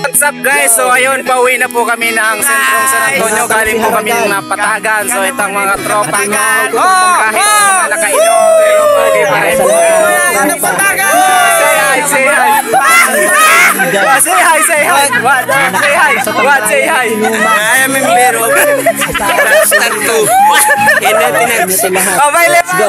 What's up guys? So ayun, pauwi na po kami ng sentrong San Antonio. Galing po kami ng Napatagan. So itong mga tropa ko, kahit mga nakainom, pero pwede pa rin po. Napatagan! Say hi! Say hi! Say hi! What? Say hi! What? Say hi! I am Membero. Start to. Let's go.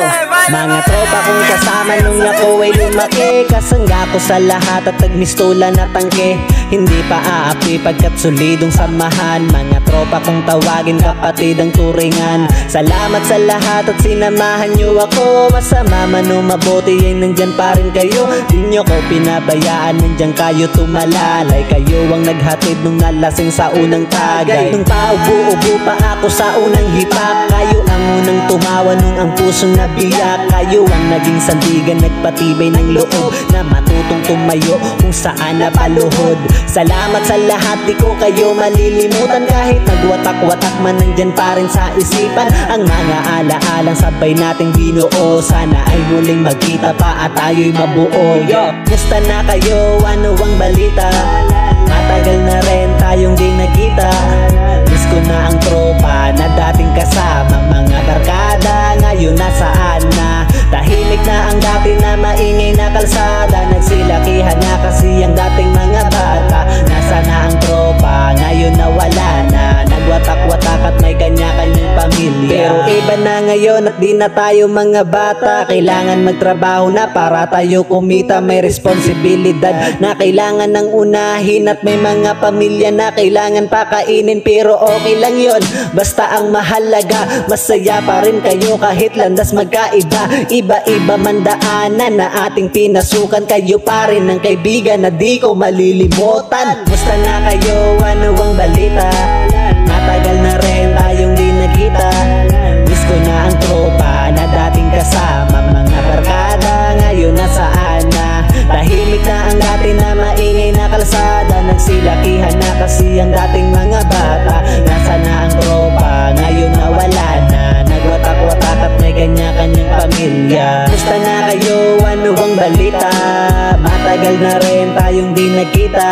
Mga tropa kong kasama nung ako ay lumaki. Kasangga ko sa lahat at nagmistola na tangke. Hindi pa aapi pagkat solidong samahan. Mga tropa kong tawagin kapatid ang turingan. Salamat sa lahat at sinamahan nyo ako. Masama man o mabuti ay nandyan pa rin kayo. Di nyo ko pinabayaan, nandyan kayo tumalalay. Kayo ang naghatid nung nalasing sa unang tagay. Nung paubo-ubo pa ako sa unang hipak. Kayo ang unang tumawa nung ang pusong nabiyak. Kayo ang naging sandigan, nagpatibay ng loob na matutong tumayo kung saan napaluhod. Salamat sa lahat, di ko kayo malilimutan. Kahit nagwatak-watak man, nandyan pa rin sa isipan ang mga alaalang sabay nating binuo. Sana ay muling magkita pa at tayo'y mabuo. Yo, musta na kayo? Ano ang balita? Matagal na rin tayong di nagkita. Miss ko na ang tropa na dating kasama. Mga barkada ngayon nasaan na? Tahimik na ang dati na maingay na kalsada. Nagsilakihan na kasi ang dating mga bata. Nasa na ang tropa, ngayon nawala na. Nagwatak-watak at may kanya-kanyang pamilya. Pero iba na ngayon at di na tayo mga bata. Kailangan magtrabaho na para tayo kumita. May responsibilidad na kailangan ng unahin. At may mga pamilya na kailangan pakainin. Pero okay lang yon, basta ang mahalaga masaya pa rin kayo kahit landas magkaiba. Iba-iba man daanan na ating pinasukan. Kayo pa rin ang kaibigan na di ko malilimutan. Musta na kayo? Ano ang balita? Matagal na rin tayong di nagkita. Miss ko na ang tropa na dating kasama. Mga barkada ngayon nasaan na? Tahimik na ang dati na maingay na kalsada. Nagsilakihan na kasi ang dating mga bata. Nasa na ang tropa, ngayon nawala na. Nagwatak-watak at may kanya-kanyang pamilya. Musta na kayo? Ano ang balita? Matagal na rin tayong di nagkita.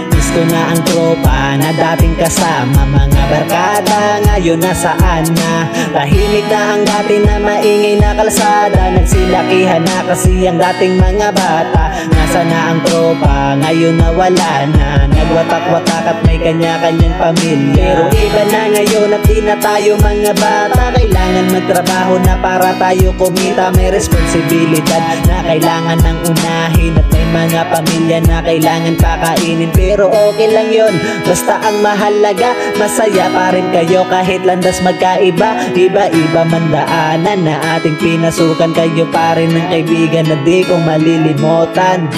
Miss ko na ang tropa na dating kasama. Mga barkada ngayon nasaan na? Tahimik na ang dati na maingay na kalsada. Nagsilakihan na kasi ang dating mga bata. Nasa na ang tropa, ngayon nawala na. Nagwatak-watak at may kanya-kanyang pamilya. Pero iba na ngayon at di na tayo mga bata. Kailangan magtrabaho na para tayo kumita. May responsibilidad na kailangan ng unahin. At may mga pamilya na kailangan pakainin. Pero okay lang yon, basta ang mahalaga masaya pa rin kayo kahit landas magkaiba. Iba-iba man daanan na ating pinasukan. Kayo pa rin ang kaibigan na di ko malilimutan.